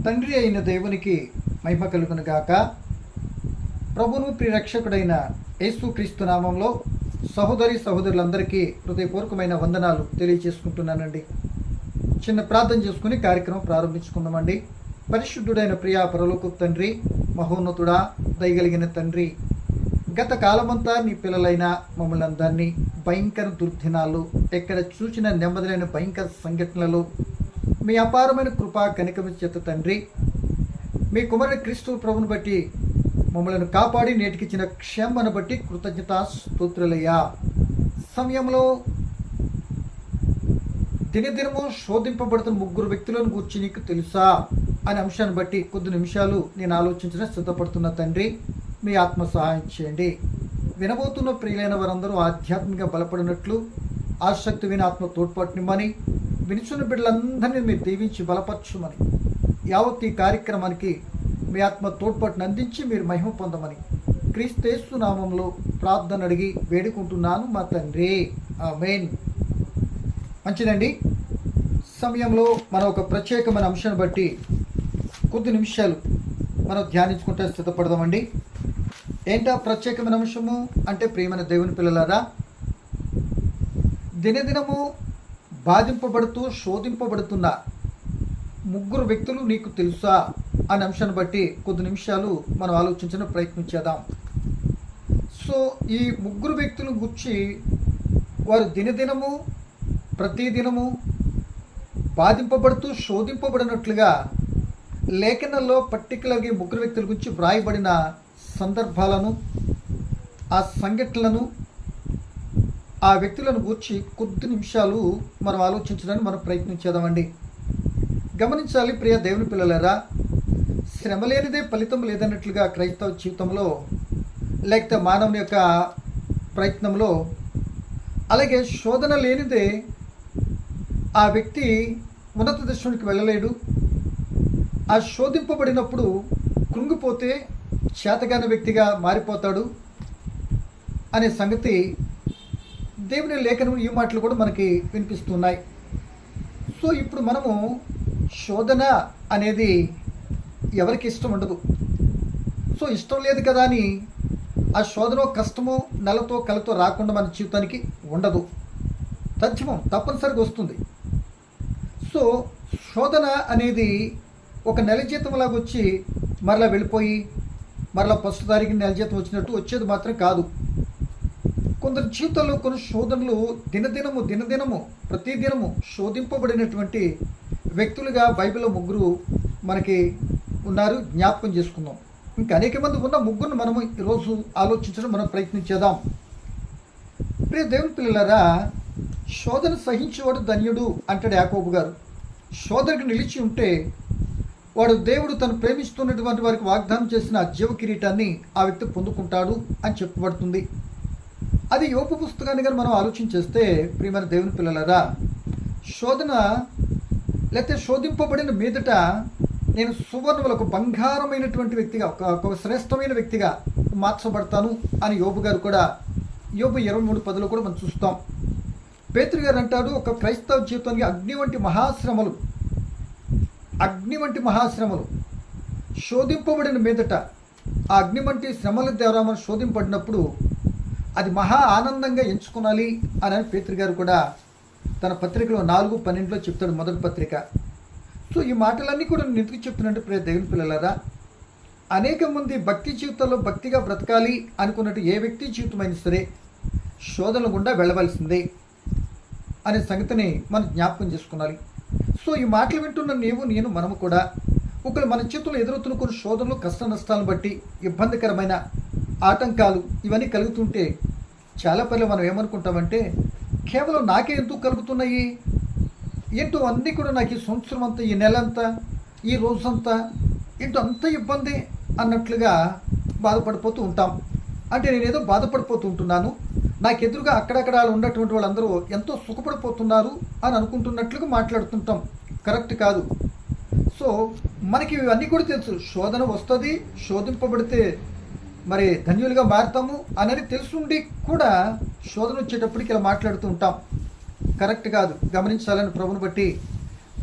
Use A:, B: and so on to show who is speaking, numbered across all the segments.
A: తండ్రి అయిన దేవునికి మహిమ కలుగును గాక. ప్రభును ప్రియరక్షకుడైన యేసుక్రీస్తు నామంలో సహోదరులందరికీ హృదయపూర్వకమైన వందనాలు తెలియజేసుకుంటున్నానండి. చిన్న ప్రార్థన చేసుకుని కార్యక్రమం ప్రారంభించుకుందామండి. పరిశుద్ధుడైన ప్రియా పరలోకపు తండ్రి, మహోన్నతుడా, దయగలిగిన తండ్రి, గత కాలమంతా నీ పిల్లలైన మమ్మల్ని అందరినీ భయంకర దుర్దినాలు, ఎక్కడ చూసిన నెమ్మదిలైన భయంకర సంఘటనలు మీ అపారమైన కృపా కనికమ చేత తండ్రి, మీ కుమారుని క్రీస్తు ప్రభుని బట్టి మమ్మల్ని కాపాడి నేటికిచ్చిన క్షేమను బట్టి కృతజ్ఞతా స్తోత్రులయ్యా. సమయంలో దినదినము శోధింపబడుతున్న ముగ్గురు వ్యక్తులను గూర్చి నీకు తెలుసా అనే అంశాన్ని బట్టి కొద్ది నిమిషాలు నేను ఆలోచించిన సిద్ధపడుతున్న తండ్రి, మీ ఆత్మ సహాయం చేయండి. వినబోతున్న ప్రియులైన వారందరూ ఆధ్యాత్మికంగా బలపడినట్లు ఆసక్తి విని ఆత్మ తోడ్పాటునిమ్మని, వినిచున్న బిడ్డలందరినీ మీరు దీవించి బలపరచుమని, యావత్ ఈ కార్యక్రమానికి మీ ఆత్మ తోడ్పాటును అందించి మీరు మహిమ పొందమని క్రీస్తు నామంలో ప్రార్థన అడిగి వేడుకుంటున్నాను మా తండ్రి, ఆమేన్. మంచిదండి. సమయంలో మనం ఒక ప్రత్యేకమైన అంశాన్ని బట్టి కొద్ది నిమిషాలు మనం ధ్యానించుకుంటే సిద్ధపడదామండి. ఏంటా ప్రత్యేకమైన అంశము అంటే, ప్రియమైన దేవుని పిల్లలారా, దినదినము బాధింపబడుతూ శోధింపబడుతున్న ముగ్గురు వ్యక్తులు నీకు తెలుసా అనే అంశాన్ని బట్టి కొద్ది నిమిషాలు మనం ఆలోచించిన ప్రయత్నం చేద్దాం. సో ఈ ముగ్గురు వ్యక్తుల గురించి వారు దినదినము ప్రతిదినము బాధింపబడుతూ శోధింపబడినట్లుగా లేఖనంలో పర్టికులర్గా ఈ ముగ్గురు వ్యక్తుల గురించి వ్రాయబడిన సందర్భాలను, ఆ సంఘటనలను, ఆ వ్యక్తులను గూర్చి కొద్ది నిమిషాలు మనం ఆలోచించడానికి మనం ప్రయత్నం చేద్దామండి. గమనించాలి ప్రియ దేవుని పిల్లలారా, శ్రమ లేనిదే ఫలితం లేదన్నట్లుగా క్రైస్తవ జీవితంలో, లేకపోతే మానవుని యొక్క ప్రయత్నంలో, అలాగే శోధన లేనిదే ఆ వ్యక్తి ఉన్నత దర్శనానికి వెళ్ళలేడు. ఆ శోధింపబడినప్పుడు కృంగిపోతే చేతగాని వ్యక్తిగా మారిపోతాడు అనే సంగతి దేవుని లేఖనం ఈ మాటలు కూడా మనకి వినిపిస్తున్నాయి. సో ఇప్పుడు మనము శోధన అనేది ఎవరికి ఇష్టం ఉండదు. సో ఇష్టం లేదు కదా అని ఆ శోధన కష్టమో నెలతో కలతో రాకుండా మన జీవితానికి ఉండదు. తథ్యమం తప్పనిసరిగా వస్తుంది. సో శోధన అనేది ఒక నెల జీతంలాగా వచ్చి మరలా వెళ్ళిపోయి మరలా ఫస్ట్ తారీఖు నెల జీతం వచ్చినట్టు వచ్చేది మాత్రం కాదు. కొందరు జీవితంలో కొన్ని శోధనలు దినదినము ప్రతిదినము శోధింపబడినటువంటి వ్యక్తులుగా బైబిల్లో ముగ్గురు మనకి ఉన్నారు. జ్ఞాపకం చేసుకుందాం. ఇంకా అనేక మంది ఉన్న ముగ్గురును మనము ఈరోజు ఆలోచించడం మనం ప్రయత్నించేద్దాం. ప్రియ దేవుని పిల్లలారా, శోధన సహించేవాడు ధన్యుడు అంటాడు యాకోబు గారు. శోధనకు నిలిచి ఉంటే వాడు దేవుడు తను ప్రేమిస్తున్నటువంటి వారికి వాగ్దానం చేసిన జీవ కిరీటాన్ని ఆ వ్యక్తి పొందుకుంటాడు అని చెప్పబడుతుంది. అది యోబు పుస్తకాన్ని కానీ మనం ఆలోచించేస్తే, ప్రియమైన దేవుని పిల్లలారా, శోధన లేకపోతే శోధింపబడిన మీదట నేను సువర్ణములకు బంగారమైనటువంటి వ్యక్తిగా, ఒక శ్రేష్టమైన వ్యక్తిగా మార్చబడతాను అని యోబు గారు కూడా యోబు 23:10 కూడా మనం చూస్తాం. పేతురు గారు అంటాడు, ఒక క్రైస్తవ జీవితానికి అగ్ని వంటి మహాశ్రమలు శోధింపబడిన మీదట, ఆ అగ్ని వంటి శ్రమల ద్వారా మనం శోధింపబడినప్పుడు అది మహా ఆనందంగా ఎంచుకోవాలి అని పేతురు గారు కూడా తన పత్రికలో 4:12 చెప్తాడు, మొదటి పత్రిక. సో ఈ మాటలన్నీ కూడా నేను ఎందుకు చెప్తున్నట్టు ప్రియ దేవుని పిల్లలారా, అనేక మంది భక్తి జీవితంలో భక్తిగా బ్రతకాలి అనుకున్నట్టు ఏ వ్యక్తి జీవితమైనా సరే శోధనల గుండా వెళ్ళవలసిందే అనే సంగతిని మనం జ్ఞాపకం చేసుకోవాలి. సో ఈ మాటలు వింటున్న నేను మనము కూడా ఒకరు మన చేతుల్లో ఎదురవుతున్న కొన్ని శోధనలు, కష్ట నష్టాలను బట్టి ఇబ్బందికరమైన ఆటంకాలు ఇవన్నీ కలుగుతుంటే చాలా పర్లు మనం ఏమనుకుంటామంటే, కేవలం నాకే ఎందుకు కలుగుతున్నాయి, ఏంటో అన్నీ కూడా నాకు ఈ సంవత్సరం అంతా, ఈ నెల అంతా, ఈ రోజంతా ఏంటో అంత ఇబ్బంది అన్నట్లుగా బాధపడిపోతూ ఉంటాం. అంటే నేనేదో బాధపడిపోతూ ఉంటున్నాను, నాకు ఎదురుగా అక్కడక్కడ ఉన్నటువంటి వాళ్ళందరూ ఎంతో సుఖపడిపోతున్నారు అని అనుకుంటున్నట్లుగా మాట్లాడుతుంటాం. కరెక్ట్ కాదు. సో మనకి ఇవన్నీ కూడా తెలుసు, శోధన వస్తుంది, శోధింపబడితే మరి ధన్యులుగా మారుతాము అనేది తెలుసుండి కూడా శోధన వచ్చేటప్పటికి ఇలా మాట్లాడుతూ ఉంటాం. కరెక్ట్ కాదు. గమనించాలని ప్రభుని బట్టి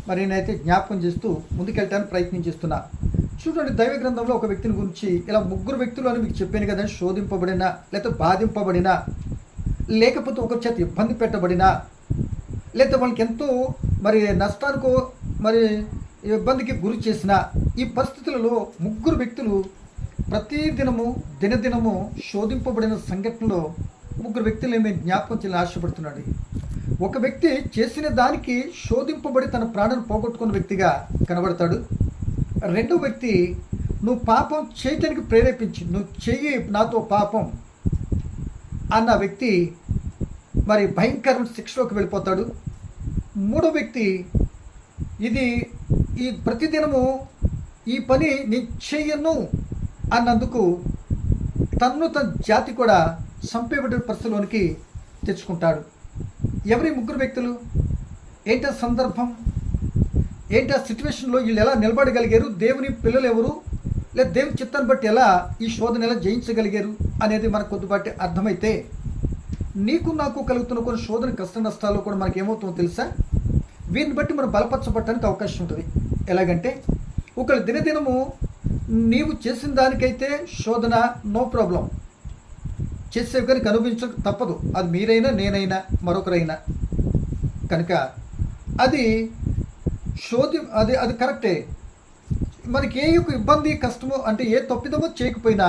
A: మరి నేనైతే జ్ఞాపకం చేస్తూ ముందుకెళ్ళటానికి ప్రయత్నం చేస్తున్నా. చూడండి, దైవ గ్రంథంలో ఒక వ్యక్తిని గురించి ఇలా ముగ్గురు వ్యక్తులు అని మీకు చెప్పాను కదా, శోధింపబడినా లేకపోతే బాధింపబడినా లేకపోతే ఒకరి చేత ఇబ్బంది పెట్టబడినా లేకపోతే వాళ్ళకి ఎంతో మరి నష్టానికో మరి ఇబ్బందికి గురి చేసిన ఈ పరిస్థితులలో ముగ్గురు వ్యక్తులు ప్రతిదినము దినదినము శోధింపబడిన సంఘటనలో ముగ్గురు వ్యక్తులు ఏమి జ్ఞాపకం చేయాలని ఆశపడుతున్నాడు. ఒక వ్యక్తి చేసిన దానికి శోధింపబడి తన ప్రాణాన్ని పోగొట్టుకున్న వ్యక్తిగా కనబడతాడు. రెండో వ్యక్తి నువ్వు పాపం చేయటానికి ప్రేరేపించి నువ్వు చెయ్యి నాతో పాపం అన్న వ్యక్తి మరి భయంకరమైన శిక్షలోకి వెళ్ళిపోతాడు. మూడో వ్యక్తి ఈ ప్రతిదినము ఈ పని నేను చెయ్యను అన్నందుకు తన జాతి కూడా చంపేబడిన పరిస్థితిలోనికి తెచ్చుకుంటాడు. ఎవరి ముగ్గురు వ్యక్తులు? ఏంటా సందర్భం? ఏంటా సిచ్యువేషన్లో వీళ్ళు ఎలా నిలబడగలిగారు? దేవుని పిల్లలు ఎవరు? లేదా దేవుని చిత్తాన్ని బట్టి ఎలా ఈ శోధన ఎలా జయించగలిగారు అనేది మనకు కొద్దిపాటి అర్థమైతే నీకు నాకు కలుగుతున్న కొన్ని శోధన కష్ట నష్టాలు కూడా మనకి ఏమవుతుందో తెలుసా? వీరిని బట్టి మనం బలపరచబడటానికి అవకాశం ఉంటుంది. ఎలాగంటే ఒకళ్ళు దినదినము నీవు చేసిన దానికైతే శోధన నో ప్రాబ్లం, చేసే కనుక అనుభవించక తప్పదు. అది మీరైనా నేనైనా మరొకరైనా కనుక అది అది కరెక్టే. మనకి ఏ యొక్క ఇబ్బంది కష్టమో అంటే ఏ తప్పిదమో చేయకపోయినా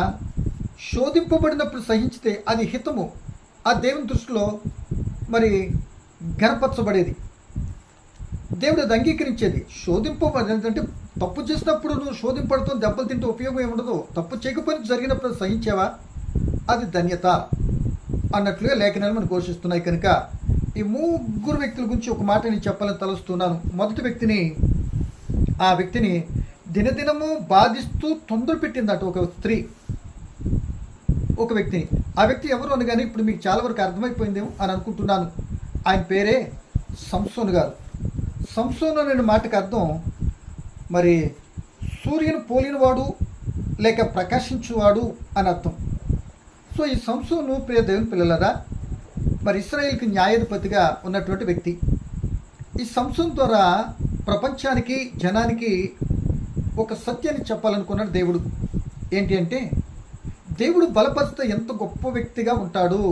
A: శోధింపబడినప్పుడు సహించితే అది హితము, ఆ దేవుని దృష్టిలో మరి ఘనపరచబడేది, దేవుడు అది అంగీకరించేది. శోధింపబడి తప్పు చేసినప్పుడు నువ్వు శోధింపడుతూ దెబ్బలు తింటూ ఉపయోగం ఏముండదు. తప్పు చేయకపోయినా జరిగినప్పుడు సహించావా, అది ధన్యత అన్నట్లుగా లేఖనాలు మనం ఘోషిస్తున్నాయి. కనుక ఈ ముగ్గురు వ్యక్తుల గురించి ఒక మాట నేను చెప్పాలని తలుస్తున్నాను. మొదటి వ్యక్తిని, ఆ వ్యక్తిని దినదినము బాధిస్తూ తొందర పెట్టిందట ఒక స్త్రీ, ఒక వ్యక్తిని. ఆ వ్యక్తి ఎవరు అనగానే ఇప్పుడు మీకు చాలా వరకు అర్థమైపోయిందేమో అని అనుకుంటున్నాను. ఆయన పేరే సంసోను గారు. సంసోను అనే మాటకు అర్థం మరి సూర్యుని పోలినవాడు లేక ప్రకాశించువాడు అని అర్థం. సో ఈ సంసోను ప్రియ దేవుని పిల్లలరా మరి ఇశ్రాయేలుకి న్యాయాధిపతిగా ఉన్నటువంటి వ్యక్తి. ఈ సంసోను ద్వారా ప్రపంచానికి జనానికి ఒక సత్యాన్ని చెప్పాలనుకున్నాడు దేవుడు. ఏంటి అంటే దేవుడు బలపరిస్తే ఎంత గొప్ప వ్యక్తిగా ఉంటాడు,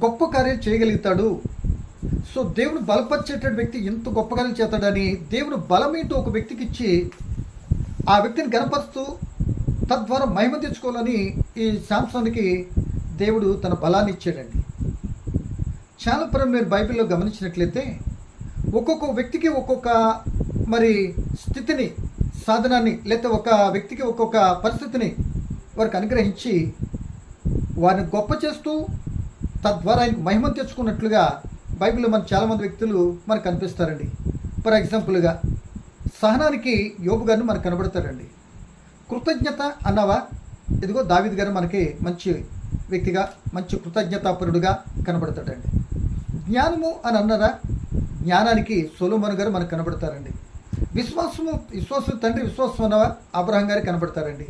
A: గొప్ప కార్యాలు చేయగలుగుతాడు. సో దేవుడు బలపరిచేటువంటి వ్యక్తి ఎంత గొప్ప కార్యాలు చేస్తాడని దేవుడు బలమేంటో ఒక వ్యక్తికి ఇచ్చి ఆ వ్యక్తిని గణపరుస్తూ తద్వారా మహిమ తెచ్చుకోవాలని ఈ శాంసోనికి దేవుడు తన బలాన్ని ఇచ్చాడండి. చాలా పరం మీరు బైబిల్లో గమనించినట్లయితే ఒక్కొక్క వ్యక్తికి ఒక్కొక్క మరి స్థితిని, సాధనాన్ని, లేకపోతే ఒక వ్యక్తికి ఒక్కొక్క పరిస్థితిని వారికి అనుగ్రహించి వారిని గొప్ప చేస్తూ తద్వారా ఆయనకు మహిమ తెచ్చుకున్నట్లుగా బైబిల్లో మన చాలామంది వ్యక్తులు మనకు కనిపిస్తారండి. ఫర్ ఎగ్జాంపుల్గా సహనానికి యోబు గారిని మనకు కనబడతారండి. కృతజ్ఞత అన్నవా, ఇదిగో దావీదు గారు మనకి మంచి వ్యక్తిగా, మంచి కృతజ్ఞతాపరుడుగా కనబడతాడండి. జ్ఞానము అని అన్నారా, జ్ఞానానికి సొలొమోను గారు మనకు కనబడతారండి. విశ్వాసం తండ్రి విశ్వాసం అన్నవా, అబ్రహాం గారు కనబడతారండి.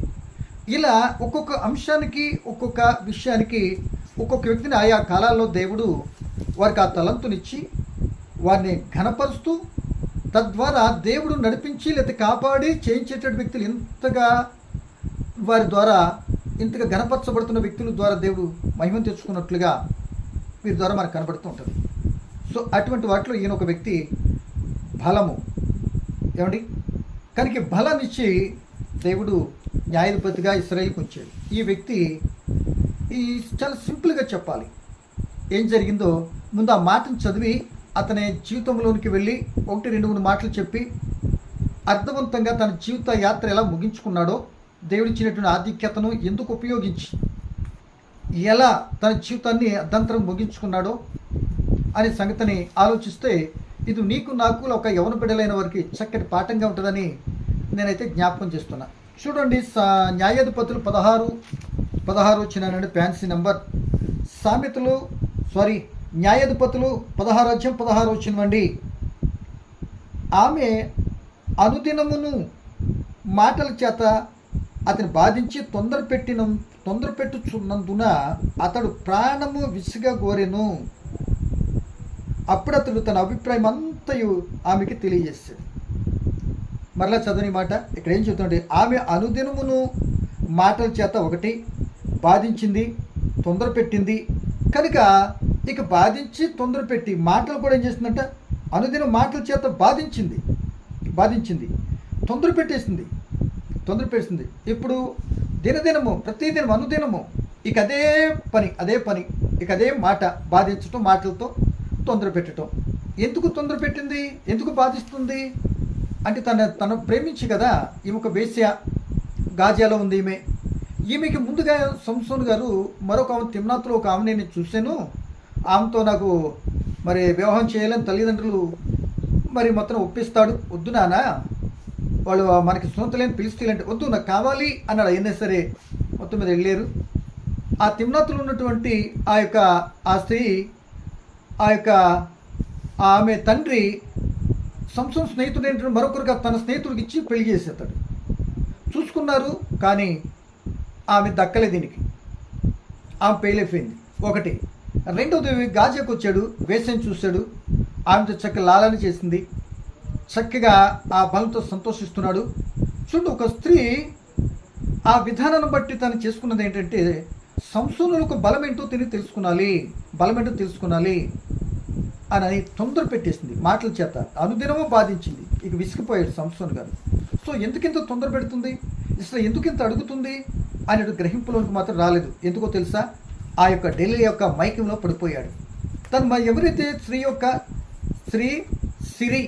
A: ఇలా ఒక్కొక్క అంశానికి, ఒక్కొక్క విషయానికి, ఒక్కొక్క వ్యక్తిని ఆయా కాలాల్లో దేవుడు వారికి ఆ తలంతునిచ్చి వారిని ఘనపరుస్తూ తద్వారా దేవుడు నడిపించి లేదా కాపాడి చేయించేటువంటి వ్యక్తులు ఇంతగా వారి ద్వారా ఇంతగా ఘనపరచబడుతున్న వ్యక్తుల ద్వారా దేవుడు మహిమ తెచ్చుకున్నట్లుగా వీరి ద్వారా మనకు కనబడుతూ ఉంటుంది. సో అటువంటి వాటిలో ఈయన ఒక వ్యక్తి బలము ఏమండి, కనుక బలాన్ని ఇచ్చి దేవుడు న్యాయాధిపతిగా ఇశ్రాయేలుకు ఉంచాడు. ఈ వ్యక్తి చాలా సింపుల్గా చెప్పాలి ఏం జరిగిందో. ముందు ఆ మాటను చదివి అతని జీవితంలోనికి వెళ్ళి 1, 2, 3 మాటలు చెప్పి అర్థవంతంగా తన జీవిత యాత్ర ఎలా ముగించుకున్నాడో, దేవుడిచ్చినటువంటి ఆధిక్యతను ఎందుకు ఉపయోగించి ఎలా తన జీవితాన్ని అర్ధంతరం ముగించుకున్నాడో అనే సంగతిని ఆలోచిస్తే ఇది నీకు నాకు ఒక యవన బిడ్డలైన వారికి చక్కటి పాఠంగా ఉంటుందని నేనైతే జ్ఞాపకం చేస్తున్నా. చూడండి, న్యాయాధిపతులు 16 వచ్చినానండి, ఫ్యాన్సీ నెంబర్. న్యాయాధిపతులు 16 వచ్చినవండి. ఆమె అనుదినమును మాటల చేత అతని బాధించి తొందరపెట్టుచున్నందున అతడు ప్రాణము విసిగా కోరెను. అప్పుడు అతడు తన అభిప్రాయం అంతయు ఆమెకి తెలియజేశాడు. మరలా చదవని మాట ఇక్కడ ఏం చెబుతుంటే, ఆమె అనుదినమును మాటల చేత ఒకటి బాధించింది, తొందర పెట్టింది కనుక ఇక బాధించి తొందర పెట్టి మాటలు కూడా ఏం చేసిందంట, అనుదినం మాటల చేత బాధించింది, తొందర పెట్టేసింది. ఇప్పుడు దినదినము ప్రతిదినం అనుదినము ఇక అదే పని ఇక అదే మాట, బాధించటం, మాటలతో తొందర పెట్టడం. ఎందుకు తొందర పెట్టింది, ఎందుకు బాధిస్తుంది అంటే తను ప్రేమించి కదా, ఈమె ఒక వేశ్య, గాజాలో ఉంది ఈమెకి ముందుగా సంసోను గారు మరొక ఆమె తిమ్నాతులో ఒక ఆమె నేను చూశాను, ఆమెతో నాకు మరి వివాహం చేయాలని తల్లిదండ్రులు మరి మొత్తం ఒప్పిస్తాడు, వద్దు నాన్న వాళ్ళు మనకి సొంతలేని పిలుస్తీలంటే వద్దు నాకు కావాలి అన్నాడు. అయినా సరే మొత్తం మీద వెళ్ళారు. ఆ తిమ్నాతులో ఉన్నటువంటి ఆ స్త్రీ ఆమె తండ్రి సంసోను స్నేహితుడు మరొకరుగా తన స్నేహితుడికి ఇచ్చి పెళ్లి చేసేస్తాడు. చూసుకున్నారు కానీ ఆమె దక్కలే, దీనికి ఆమె పెయిలైపోయింది. ఒకటి. రెండవది గాజాకు వచ్చాడు, వేసని చూశాడు, ఆమెతో చక్కగా లాలన చేసింది, చక్కగా ఆ బలంతో సంతోషిస్తున్నాడు. చూడు, ఒక స్త్రీ ఆ విధానాన్ని బట్టి తను చేసుకున్నది ఏంటంటే, సంసోనులకు బలమేంటో తెలుసుకునాలి అని తొందర పెట్టేసింది మాటల చేత, అనుదినమూ బాధించింది. ఇక విసిగిపోయాడు సంసోను గారు. సో ఎందుకింత తొందర పెడుతుంది, అసలు ఎందుకింత అడుగుతుంది అనే గ్రహింపులోనికి మాత్రం రాలేదు. ఎందుకో తెలుసా, ఆ యొక్క ఢిల్లీ యొక్క మైకంలో పడిపోయాడు. తను ఎవరైతే స్త్రీ సిరి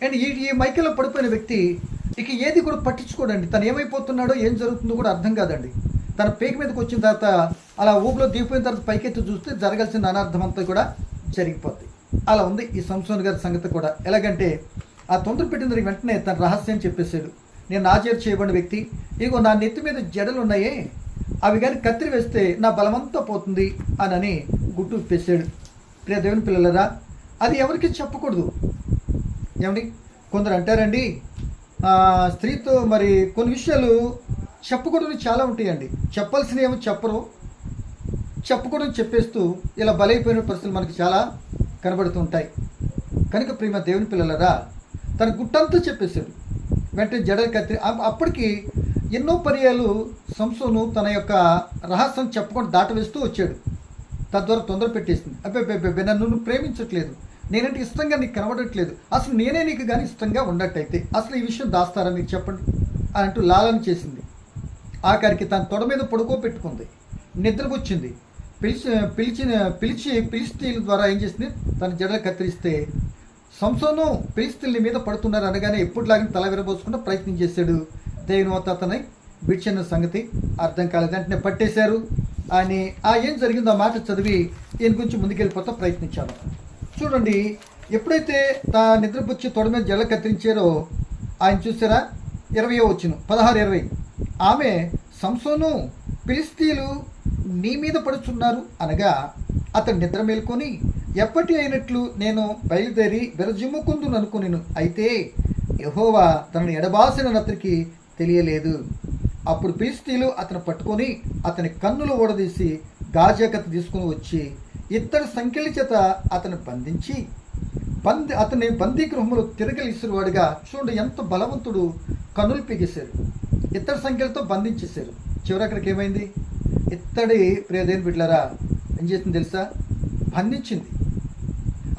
A: అండ్ ఈ మైకంలో పడిపోయిన వ్యక్తి ఇక ఏది కూడా పట్టించుకోడండి. తను ఏమైపోతున్నాడో ఏం జరుగుతుందో కూడా అర్థం కాదండి. తన పేక మీదకి వచ్చిన తర్వాత అలా ఊపిలో దిగిపోయిన తర్వాత పైకెత్తి చూస్తే జరగాల్సిన అనార్థం అంతా కూడా జరిగిపోద్ది. అలా ఉంది ఈ సంసోను గారి సంగతి కూడా. ఎలాగంటే ఆ తొందర పెట్టిన వెంటనే తన రహస్యం చెప్పేశాడు. నేను నాజేరు చేయబడిన వ్యక్తి, ఇగో నా నెత్తి మీద జడలు ఉన్నాయే, అవి కానీ కత్తిరి వేస్తే నా బలమంతా పోతుంది అని గుట్టు విప్పేశాడు. ప్రియ దేవుని పిల్లలరా, అది ఎవరికి చెప్పకూడదు. ఏమండి, కొందరు అంటారండి స్త్రీతో మరి కొన్ని విషయాలు చెప్పకూడదు చాలా ఉంటాయండి. చెప్పాల్సినవి ఏమో చెప్పరు, చెప్పకూడదు చెప్పేస్తూ ఇలా బలైపోయిన పరిస్థితులు మనకి చాలా కనబడుతూ ఉంటాయి. కనుక ప్రియమ దేవుని పిల్లలరా, తన గుట్టంతా చెప్పేశాడు. వెంటనే జడలు కత్తి. అప్పటికి ఎన్నో పర్యాలు సంసోను తన యొక్క రహస్యం చెప్పకుండా దాటవేస్తూ వచ్చాడు. తద్వారా తొందర పెట్టేసింది. అబ్బే నన్ను ప్రేమించట్లేదు, నేనంటే ఇష్టంగా నీకు కనబడట్లేదు, అసలు నేనే నీకు కానీ ఇష్టంగా ఉన్నట్టయితే అసలు ఈ విషయం దాస్తారా మీకు చెప్పండి అని అంటూ లాలన చేసింది. ఆఖరికి తన తొడ మీద పడుకోబెట్టుకుంది, నిద్రకు వచ్చింది. పిలిస్తీల ద్వారా ఏం చేసింది, తన జడలు కత్తిరిస్తే సంసోను పిలిస్తీల మీద పడుతున్నారు అనగానే ఎప్పుడులాగా తల విరబోసుకుంటూ ప్రయత్నం చేశాడు. దేవుని వద్ద అతని బిడ్చిన సంగతి అర్థం కాలేదు. వెంటనే పట్టేశారు. అని ఏం జరిగిందో ఆ మాట చదివి ఈయన గురించి ముందుకెళ్ళిపోతా ప్రయత్నించాను. చూడండి, ఎప్పుడైతే నిద్రపుచ్చి తొడ మీద జడలు కత్తిరించారో ఆయన చూసారా, 20వ వచనం 16-20. ఆమె సంసోను, ఫిలిష్తీయులు నీ మీద పడుచున్నారు అనగా అతడు నిద్ర మేల్కొని ఎప్పటి అయినట్లు నేను బయలుదేరి విరజిమ్ముకుందును అనుకునేను. అయితే యెహోవా తనని ఎడబాసిన అతనికి తెలియలేదు. అప్పుడు ఫిలిష్తీయులు అతను పట్టుకొని అతని కన్నులు ఓడదీసి గాజాకత్తి తీసుకుని వచ్చి ఇద్దరు సంఖ్యల చేత అతను బంధించి అతని బందీ గృహములు తిరగలిసిరువాడుగా. చూడండి ఎంత బలవంతుడు, కన్నులు పీకేశారు, ఇత్తడి సంఖ్యలతో బంధించేశారు. చివరి అక్కడికి ఏమైంది, ఇత్తడి ప్రియదేని బిడ్డలారా ఏం చేసింది తెలుసా, బంధించింది.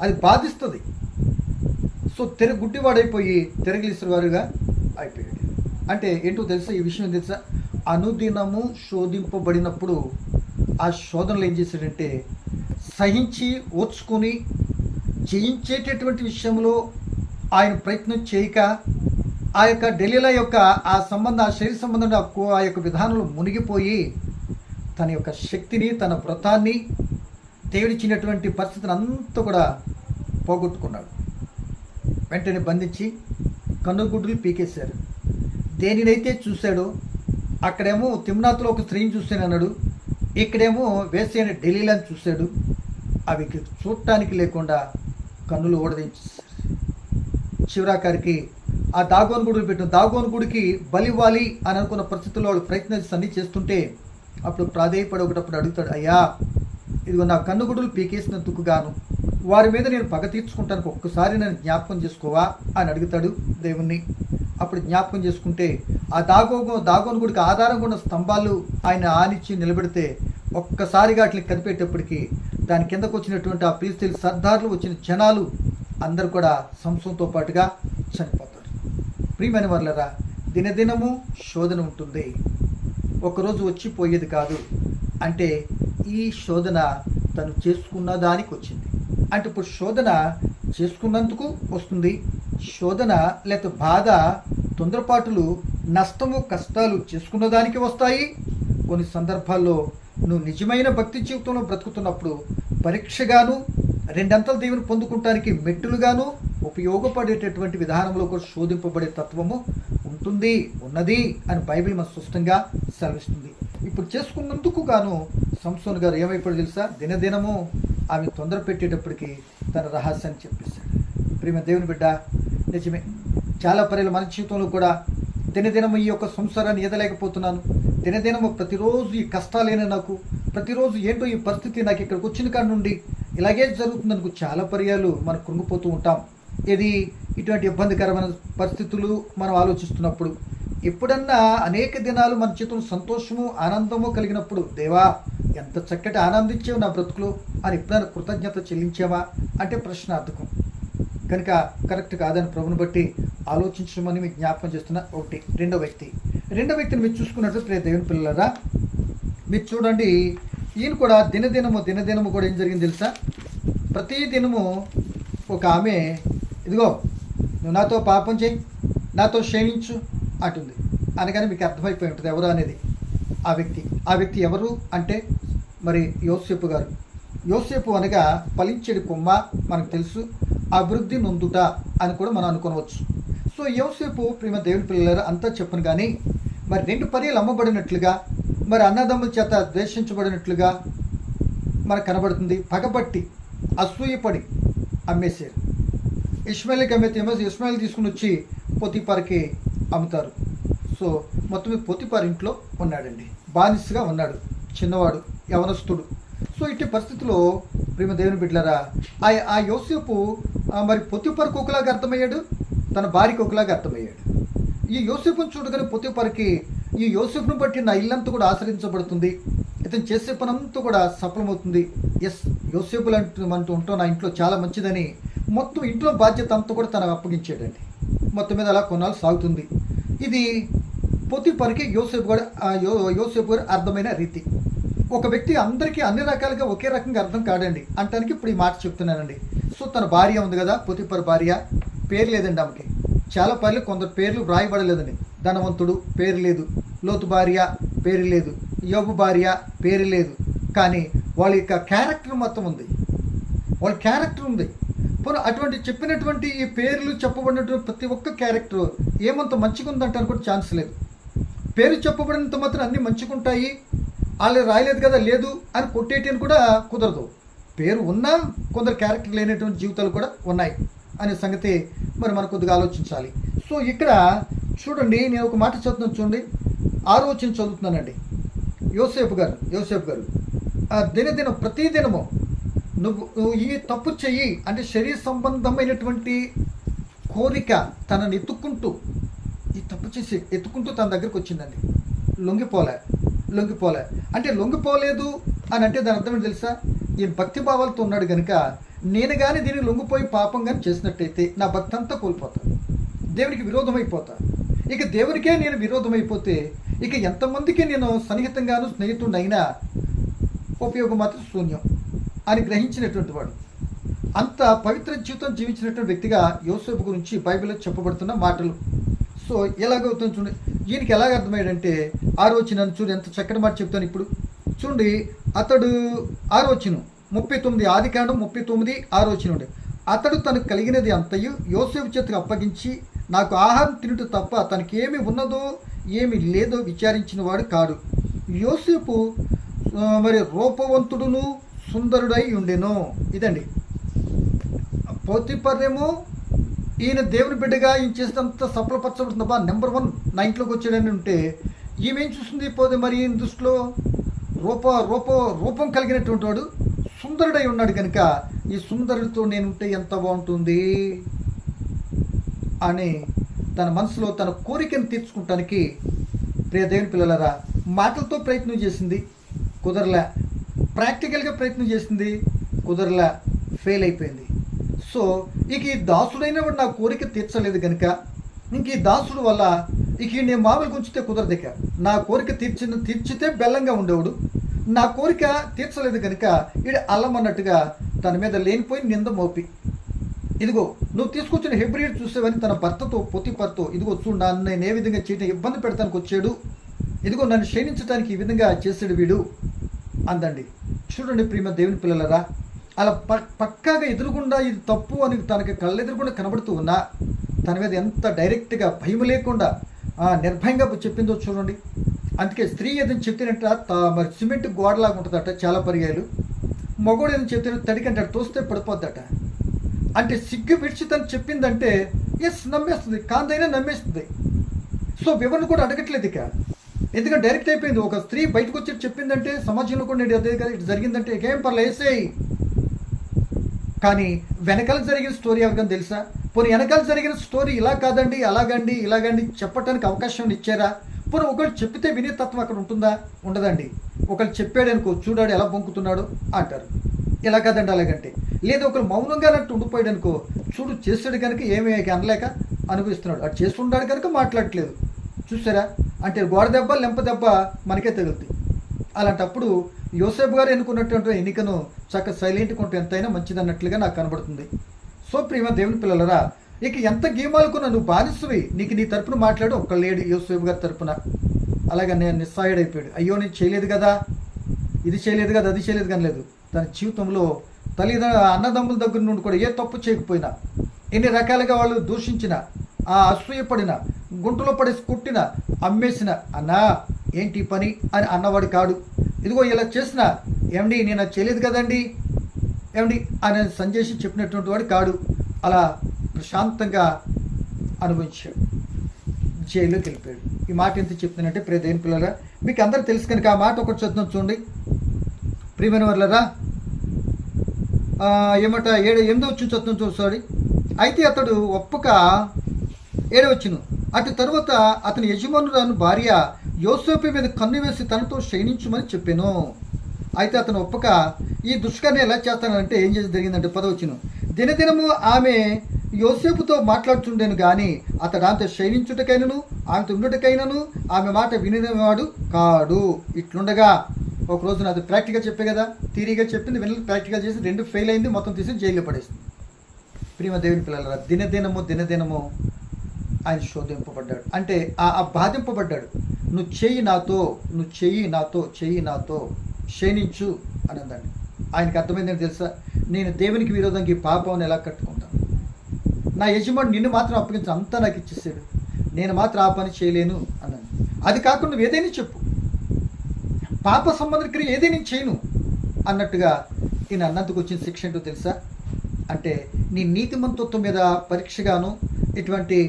A: అది బాధిస్తుంది. సో గుడ్డివాడైపోయి తిరగలిసిరువారుగా అయిపోయాడు. అంటే ఏంటో తెలుసా, ఈ విషయం తెలుసా, అనుదినము శోధింపబడినప్పుడు ఆ శోధనలు ఏం చేశాడంటే సహించి ఓర్చుకొని జయించేటటువంటి విషయంలో ఆయన ప్రయత్నం చేయక ఆ యొక్క డెలీలా యొక్క ఆ శరీర సంబంధం ఆ యొక్క విధానంలో మునిగిపోయి తన యొక్క శక్తిని, తన వ్రతాన్ని, దేవుడిచ్చినటువంటి పరిస్థితిని అంతా కూడా పోగొట్టుకున్నాడు. వెంటనే బంధించి కన్నుగుడ్డులు పీకేశారు. దేనినైతే చూశాడో అక్కడేమో తిమ్నాతులో ఒక స్త్రీని చూశానన్నాడు, ఇక్కడేమో వేసే అయిన డెలీలాని చూశాడు. అవి చూడటానికి లేకుండా కన్నులు ఓడదించేశారు. చివరాకారికి ఆ దాగోను గుడికి బలివ్వాలి అని అనుకున్న పరిస్థితుల్లో వాళ్ళు ప్రయత్నాలు అన్నీ చేస్తుంటే అప్పుడు ప్రాధేయపడి ఒకటప్పుడు అడుగుతాడు, అయ్యా ఇదిగో నా కన్నుగుడులు పీకేసినందుకు గాను వారి మీద నేను పగ తీర్చుకుంటానికి ఒక్కసారి నన్ను జ్ఞాపకం చేసుకోవా అని అడుగుతాడు దేవుణ్ణి. అప్పుడు జ్ఞాపకం చేసుకుంటే ఆ దాగోను గుడికి ఆధారంగా ఉన్న స్తంభాలు ఆయన ఆనిచ్చి నిలబెడితే ఒక్కసారిగా వాటిని కదిపేటప్పటికి దాని కిందకు వచ్చినటువంటి ఆ ఫిలిష్తీయుల సర్దార్లు వచ్చిన జనాలు అందరూ కూడా సంసోనుతో పాటుగా చనిపోతారు. ప్రియమైన వారలారా, దినదినము శోధన ఉంటుంది, ఒకరోజు వచ్చి పోయేది కాదు. అంటే ఈ శోధన తను చేసుకున్న దానికి వచ్చింది. అంటే ఇప్పుడు శోధన చేసుకున్నందుకు వస్తుంది. శోధన లేక బాధ, తొందరపాటులు, నష్టము, కష్టాలు చేసుకున్న దానికి వస్తాయి. కొన్ని సందర్భాల్లో నువ్వు నిజమైన భక్తి జీవితంలో బ్రతుకుతున్నప్పుడు పరీక్షగాను, రెండంతలు దేవుని పొందుకుంటానికి మెట్టులుగాను ఉపయోగపడేటటువంటి విధానంలో కూడా శోధింపబడే తత్వము ఉన్నది అని బైబిల్ మనకు స్పష్టంగా సెలవిస్తుంది. ఇప్పుడు చేసుకున్నందుకు గాను సంసోను గారు ఏమైపోయాడు తెలుసా? దినదినము ఆమె తొందర పెట్టేటప్పటికి తన రహస్యాన్ని చెప్పేశాడు. ప్రియమైన దేవుని బిడ్డ, నిజమే, చాలా పర్యాలు మన జీవితంలో కూడా దినదినము ఈ యొక్క సంసారాన్ని ఈదలేకపోతున్నాను, దినదినము ప్రతిరోజు ఈ కష్టాలేనా నాకు, ప్రతిరోజు ఏంటో ఈ పరిస్థితి నాకు ఇక్కడికి వచ్చిన కాడి నుండి ఇలాగే జరుగుతుందనుకు చాలా పర్యాలు మనం కృంగిపోతూ ఉంటాం. ఇది ఇటువంటి ఇబ్బందికరమైన పరిస్థితులు మనం ఆలోచిస్తున్నప్పుడు, ఎప్పుడన్నా అనేక దినాలు మన జీవితంలో సంతోషము, ఆనందము కలిగినప్పుడు దేవా ఎంత చక్కటి ఆనందించావు నా బ్రతుకులో అని ఎప్పుడైనా కృతజ్ఞత చెల్లించావా అంటే ప్రశ్నార్థకం. కనుక కరెక్ట్ కాదని ప్రభుని బట్టి ఆలోచించమని మీకు జ్ఞాపకం చేస్తున్న ఒకటి. రెండో వ్యక్తిని మీరు చూసుకున్నట్టు ప్రియ దేవుని పిల్లలారా, మీరు చూడండి, ఈయన కూడా దినదినము కూడా ఏం జరిగింది తెలుసా? ప్రతి దినము ఒక ఆమె, ఇదిగో నువ్వు నాతో పాపం చేయి, నాతో క్షమించు అంటుంది. అనగానే మీకు అర్థమైపోయి ఉంటుంది ఎవరు అనేది. ఆ వ్యక్తి ఎవరు అంటే మరి యోసేపు గారు. యోసేపు అనగా ఫలించేడు కొమ్మ, మనకు తెలుసు, అభివృద్ధి నొందుట అని కూడా మనం అనుకోవచ్చు. సో యోసేపు ప్రియమైన దేవుని పిల్లలు అంతా చెప్పను కానీ మరి 2 పర్యాలు అమ్మబడినట్లుగా, మరి అన్నదమ్ముల చేత ద్వేషించబడినట్లుగా మనకు కనబడుతుంది. పగబట్టి అసూయపడి అమ్మేశారు. ఇష్మాయిల్కి అమ్మేస్తే ఇష్మాయిల్ తీసుకుని వచ్చి పోతీఫార్కి అమ్ముతారు. సో మొత్తం పోతీఫార్ ఇంట్లో ఉన్నాడండి, బానిసగా ఉన్నాడు, చిన్నవాడు, యవనస్తుడు. సో ఇట్టి పరిస్థితిలో ప్రేమ దేవుని బిడ్డలారా, ఆ యోసేపు మరి పోతీఫార్కి ఒకలాగా అర్థమయ్యాడు, తన భార్యకి ఒకలాగా అర్థమయ్యాడు. ఈ యోసేపును చూడగానే పోతీఫార్కి ఈ యోసేపును బట్టి నా ఇల్లంతా కూడా ఆశ్రయించబడుతుంది, ఇతను చేసే పనంతా కూడా సఫలమవుతుంది, ఎస్ యోసేపు అంటూ ఉంటాం నా ఇంట్లో చాలా మంచిదని మొత్తం ఇంట్లో బాధ్యత అంతా కూడా తనకు అప్పగించాడండి. మొత్తం మీద అలా కొన్నాళ్ళు సాగుతుంది. ఇది పోతీఫార్కి యోసేపు గారు అర్థమైన రీతి. ఒక వ్యక్తి అందరికీ అన్ని రకాలుగా ఒకే రకంగా అర్థం కాడండి అంటానికి ఇప్పుడు ఈ మాట చెప్తున్నానండి. సో తన భార్య ఉంది కదా, పోతీఫార్ భార్య, పేరు లేదండి ఆమెకి. చాలా పర్లు కొందరు పేర్లు వ్రాయబడలేదండి. ధనవంతుడు పేరు లేదు, లోతు భార్య పేరు లేదు, యోబు భార్య పేరు లేదు, కానీ వాళ్ళ యొక్క క్యారెక్టర్ మొత్తం ఉంది, వాళ్ళ క్యారెక్టర్ ఉంది. పోనీ అటువంటి చెప్పినటువంటి ఈ పేర్లు చెప్పబడినటువంటి ప్రతి ఒక్క క్యారెక్టర్ ఏమంత మంచిగా ఉందంటాను కూడా ఛాన్స్ లేదు. పేరు చెప్పబడినంత మాత్రం అన్నీ మంచిగా ఉంటాయి, వాళ్ళు రాయలేదు కదా లేదు అని కొట్టేయటం కూడా కుదరదు. పేరు ఉన్నా కొందరు క్యారెక్టర్ లేనటువంటి జీవితాలు కూడా ఉన్నాయి అనే సంగతి మరి మనం కొద్దిగా ఆలోచించాలి. సో ఇక్కడ చూడండి, నేను ఒక మాట చదువుతున్నాను చూడండి, 6వ వచనం చదువుతున్నానండి. యోసేపు గారు దినదినం ప్రతిదినము నువ్వు ఈ తప్పు చెయ్యి అంటే శరీర సంబంధమైనటువంటి కోరిక తనని ఎత్తుక్కుంటూ ఈ తప్పు చేసి ఎత్తుకుంటూ తన దగ్గరికి వచ్చిందండి. లొంగిపోలే అంటే లొంగిపోలేదు అని అంటే దాని అర్థం ఏంటి తెలుసా? ఈ భక్తి భావాలతో ఉన్నాడు కనుక నేను కానీ దీనికి లొంగిపోయి పాపం కానీ చేసినట్టయితే నా భక్తి అంతా కోల్పోతాను, దేవునికి విరోధమైపోతా. ఇక దేవునికే నేను విరోధమైపోతే ఇక ఎంతమందికి నేను సన్నిహితంగాను స్నేహితుడైనా ఉపయోగం మాత్రం శూన్యం అని గ్రహించినటువంటి వాడు, అంత పవిత్ర జీవితం జీవించినటువంటి వ్యక్తిగా యోసేపు గురించి బైబిల్లో చెప్పబడుతున్న మాటలు. సో ఎలాగవుతుంది చూడండి, ఈయనకి ఎలాగ అర్థమయ్యాడంటే 6వ వచనం చూడు, ఎంత చక్కటి మాట చెప్తాను ఇప్పుడు చూడండి. అతడు 6వ వచనం 39, ఆదికాండం 39 6వ వచనం, అతడు తనకు కలిగినది అంతయు యోసేపు చేతికి అప్పగించి నాకు ఆహారం తినుట తప్ప తనకి ఏమి ఉన్నదో ఏమి లేదో విచారించిన వాడు కాడు. యోసేపు మరి రూపవంతుడును సుందరుడై ఉండెను. ఇదండి పోతీఫారేమో ఈయన దేవుని బిడ్డగా ఈయన చేసినంత సఫలపరచబడుతుందా, నెంబర్ 1 నా ఇంట్లోకి వచ్చాడని ఉంటే ఈమెం చూస్తుంది పోతే మరి ఈయన దృష్టిలో రూపం కలిగినటువంటి వాడు సుందరుడై ఉన్నాడు కనుక ఈ సుందరుడితో నేనుంటే ఎంత బాగుంటుంది అని తన మనసులో తన కోరికను తీర్చుకుంటానికి ప్రియ దేవుని పిల్లలరా మాటలతో ప్రయత్నం చేసింది, కుదరలే. ప్రాక్టికల్గా ప్రయత్నం చేసింది, కుదరలే, ఫెయిల్ అయిపోయింది. సో ఇక ఈ దాసుడైన వాడు నా కోరిక తీర్చలేదు కనుక ఇంక ఈ దాసుడు వల్ల ఇక నేను మామూలుగా ఉంచితే కుదరదు. ఇక నా కోరిక తీర్చితే బెల్లంగా ఉండేవాడు, నా కోరిక తీర్చలేదు కనుక ఈడు అల్లం అన్నట్టుగా తన మీద లేనిపోయి నింద మోపి, ఇదిగో నువ్వు తీసుకొచ్చిన హెబ్రీడ్ చూసేవని తన భర్తతో పొతిపర్తో, ఇదిగో చూడు నన్ను నేను ఏ విధంగా చేయడం ఇబ్బంది పెడతానికి వచ్చాడు, ఇదిగో నన్ను క్షీణించడానికి ఈ విధంగా చేసాడు వీడు అందండి. చూడండి ప్రియమైన దేవుని పిల్లలరా, అలా పక్కాగా ఎదురుగుండా ఇది తప్పు అని తనకి కళ్ళెదురుగుండా కనబడుతూ ఉన్నా తన మీద ఎంత డైరెక్ట్గా భయం లేకుండా నిర్భయంగా చెప్పిందో చూడండి. అందుకే స్త్రీ ఏదైనా చెప్తేనంట మరి సిమెంట్ గోడలాగా ఉంటుందట చాలా పర్యాలు, మగోడు ఏదైనా చెప్తే తడికంటాడు, తోస్తే పడిపోద్దట. అంటే సిగ్గు విడిచి తను చెప్పిందంటే ఎస్ నమ్మేస్తుంది, కాందైనా నమ్మేస్తుంది. సో వివరణ కూడా అడగట్లేదు ఇక, ఎందుకంటే డైరెక్ట్ అయిపోయింది. ఒక స్త్రీ బయటకు వచ్చి చెప్పిందంటే సమాజంలో కూడా నేను అదే కదా ఇటు జరిగిందంటే ఏం పర్లేదు వేసేయి. కానీ వెనకాల జరిగిన స్టోరీ ఎవరికైనా తెలుసా? పోనీ వెనకాల జరిగిన స్టోరీ ఇలా కాదండి అలాగండి ఇలాగండి చెప్పడానికి అవకాశం ఇచ్చారా? పోనీ ఒకళ్ళు చెప్పితే వినే తత్వం అక్కడ ఉంటుందా? ఉండదండి. ఒకళ్ళు చెప్పాడు అనుకో, చూడాడు ఎలా బొంకుతున్నాడు అంటారు, ఇలా కాదండి అలాగంటే. లేదా ఒకరు మౌనంగా అన్నట్టు ఉండిపోయాడు అనుకో, చూడు చేస్తాడు కనుక ఏమీ అనలేక అనుభవిస్తున్నాడు, అటు చేస్తుండాడు కనుక మాట్లాడట్లేదు. చూసారా? అంటే గోడ దెబ్బ లెంప దెబ్బ మనకే తగులుతుంది. అలాంటప్పుడు యోసేపు గారు ఎన్నుకున్నటువంటి ఎన్నికను చక్క సైలెంట్గా ఉంటే ఎంతైనా మంచిది అన్నట్లుగా నాకు కనబడుతుంది. సో ప్రియమ దేవుని పిల్లలరా, ఇక ఎంత గేమాలకున్నా నువ్వు బానిసవి, నీకు నీ తరపున మాట్లాడు ఒక్క లేడు యోసేపు గారి తరపున. అలాగే నేను నిస్సాయుడు అయిపోయాడు, అయ్యో నేను చేయలేదు కదా, ఇది చేయలేదు కదా, అది చేయలేదు కానీ లేదు. తన జీవితంలో అన్నదమ్ముల దగ్గర నుండి కూడా ఏ తప్పు చేయకపోయినా, ఎన్ని రకాలుగా వాళ్ళు దూషించిన, అసూయపడిన, గుంటలో పడేసి కుట్టిన, అమ్మేసిన, అన్నా ఏంటి పని అని అన్నవాడు కాడు. ఇదిగో ఇలా చేసిన ఏమండి నేను అది చేయలేదు కదండి ఏమండి అని సంజేసి చెప్పినటువంటి వాడు కాడు. అలా ప్రశాంతంగా అనుభవించాడు, జైల్లోకి వెళ్ళిపోయాడు. ఈ మాట ఎంత చెప్తున్నానంటే ప్రియ దేవుని పిల్లరా, మీకు అందరూ తెలుసు కనుక ఆ మాట ఒకటి చదువుతాం చూడండి. ప్రియమైన వాళ్ళరా, ఏమట 8వ వచ్చిన చదువుతాం చూసాడు. అయితే అతడు ఒప్పక 7వ వచ్చును. అటు తరువాత అతని యజమానురాలు భార్య యోసేపు మీద కన్ను వేసి తనతో శయనించుమని చెప్పాను. అయితే అతను ఒప్పక ఈ దుష్కర్ని ఎలా చేస్తానంటే ఏం చేసి జరిగిందంటే 10వ వచ్చును. దినదినము ఆమె యోసేపుతో మాట్లాడుతుండేను కానీ అతడు ఆమెతో శయనించుటకైనను ఆమెతో ఉండుటకైనను ఆమె మాట వినేవాడు కాడు. ఇట్లుండగా ఒక రోజు నాది ప్రాక్టికల్ చెప్పే కదా, థియరీగా చెప్పింది, వినలు ప్రాక్టికల్ చేసి 2 ఫెయిల్ అయింది, మొత్తం తీసి జైల్లో పడేసింది. ప్రియమ దేవుని పిల్లలరా, దినదినము ఆయన శోధింపబడ్డాడు, అంటే ఆ బాధింపబడ్డాడు. నువ్వు చెయ్యి నాతో క్షీణించు అని అందండి. ఆయనకు అర్థమైందని తెలుసా? నేను దేవునికి విరోధంగా ఈ పాపాన్ని ఎలా కట్టుకుంటాను, నా యజమాని నిన్ను మాత్రం అప్పగించి అంతా నాకు ఇచ్చేసాడు, నేను మాత్రం ఆ పని చేయలేను అన్నాను. అది కాకుండా నువ్వు ఏదైనా చెప్పు, పాప సంబంధ క్రియ ఏదైనా చేయను అన్నట్టుగా ఈయన అన్నందుకు వచ్చిన శిక్ష ఏంటో తెలుసా? అంటే నీ నీతిమంతత్వం మీద పరీక్షగాను ఇటువంటి